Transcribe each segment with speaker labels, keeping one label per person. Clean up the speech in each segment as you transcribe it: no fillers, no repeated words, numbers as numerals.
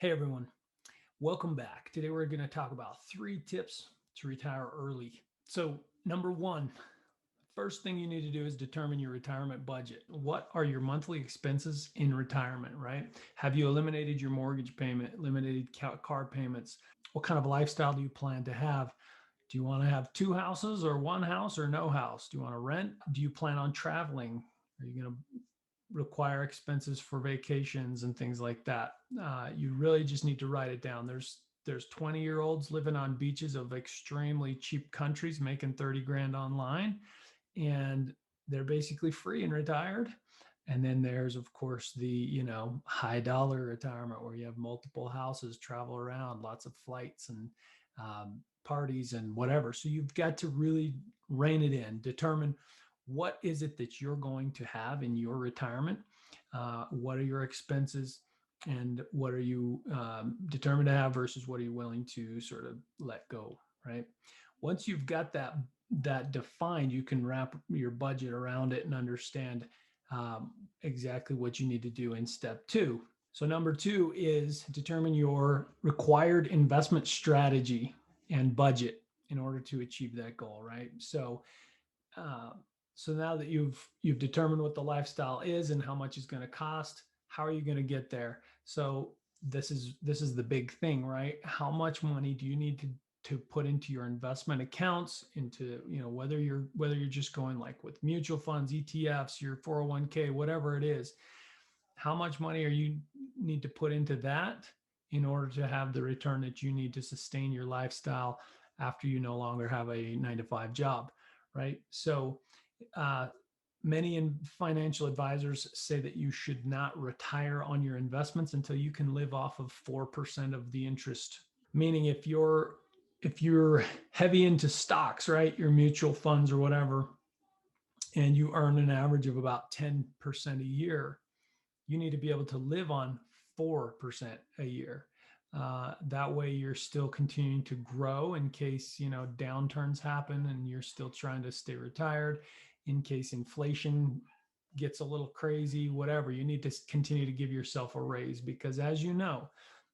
Speaker 1: Hey everyone, welcome back. Today we're going to talk about 3 tips to retire early. So, number one, first thing you need to do is determine your retirement budget. What are your monthly expenses in retirement, right? Have you eliminated your mortgage payment, eliminated car payments? What kind of lifestyle do you plan to have? Do you want to have 2 houses or 1 house or no house? Do you want to rent? Do you plan on traveling? Are you going to require expenses for vacations and things like that? You really just need to write it down. There's 20-year-olds living on beaches of extremely cheap countries making 30 grand online, and they're basically free and retired. And then there's of course the high dollar retirement where you have multiple houses, travel around, lots of flights and parties and whatever. So you've got to really rein it in, determine what is it that you're going to have in your retirement, what are your expenses, and what are you determined to have versus what are you willing to sort of let go, right? Once you've got that defined, you can wrap your budget around it and understand exactly what you need to do in step two. So number two is determine your required investment strategy and budget in order to achieve that goal, right? Uh, so now that you've determined what the lifestyle is and how much it's going to cost, how are you going to get there? So this is the big thing, right? How much money do you need to put into your investment accounts, into whether you're just going like with mutual funds, ETFs, your 401k, whatever it is. How much money are you need to put into that in order to have the return that you need to sustain your lifestyle after you no longer have a 9 to 5 job, right? So uh, many financial advisors say that you should not retire on your investments until you can live off of 4% of the interest. Meaning if you're heavy into stocks, right, your mutual funds or whatever, and you earn an average of about 10% a year, you need to be able to live on 4% a year. That way you're still continuing to grow in case downturns happen and you're still trying to stay retired. In case inflation gets a little crazy, whatever, you need to continue to give yourself a raise, because as you know,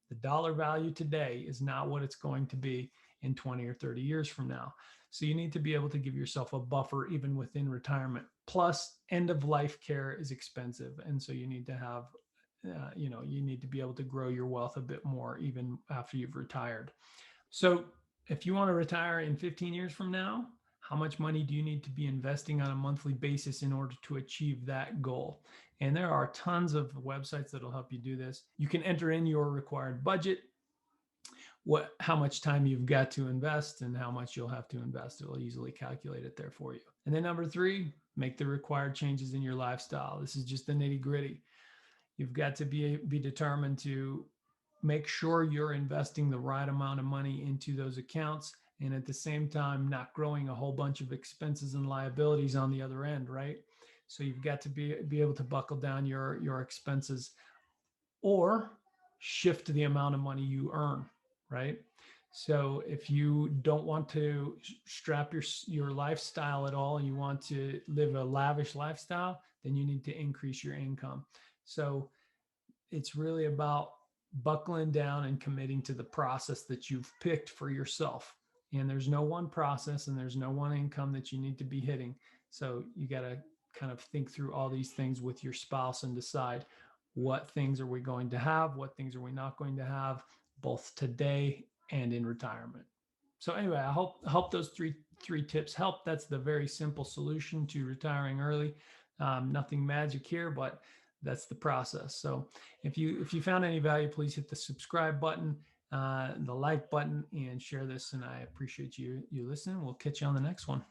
Speaker 1: the dollar value today is not what it's going to be in 20 or 30 years from now. So you need to be able to give yourself a buffer even within retirement. Plus, end of life care is expensive. And so you need to have, you need to be able to grow your wealth a bit more even after you've retired. So if you want to retire in 15 years from now, how much money do you need to be investing on a monthly basis in order to achieve that goal? And there are tons of websites that'll help you do this. You can enter in your required budget, how much time you've got to invest and how much you'll have to invest. It'll easily calculate it there for you. And then number three, make the required changes in your lifestyle. This is just the nitty gritty. You've got to be determined to make sure you're investing the right amount of money into those accounts, and at the same time not growing a whole bunch of expenses and liabilities on the other end, right? So you've got to be able to buckle down your expenses, or shift the amount of money you earn, right? So if you don't want to strap your lifestyle at all and you want to live a lavish lifestyle, then you need to increase your income. So it's really about buckling down and committing to the process that you've picked for yourself. And there's no one process and there's no one income that you need to be hitting. So you got to kind of think through all these things with your spouse and decide what things are we going to have, what things are we not going to have, both today and in retirement. So anyway, I hope those three tips help. That's the very simple solution to retiring early. Nothing magic here, but that's the process. So if you found any value, please hit the subscribe button, the like button, and share this. And I appreciate you listening. We'll catch you on the next one.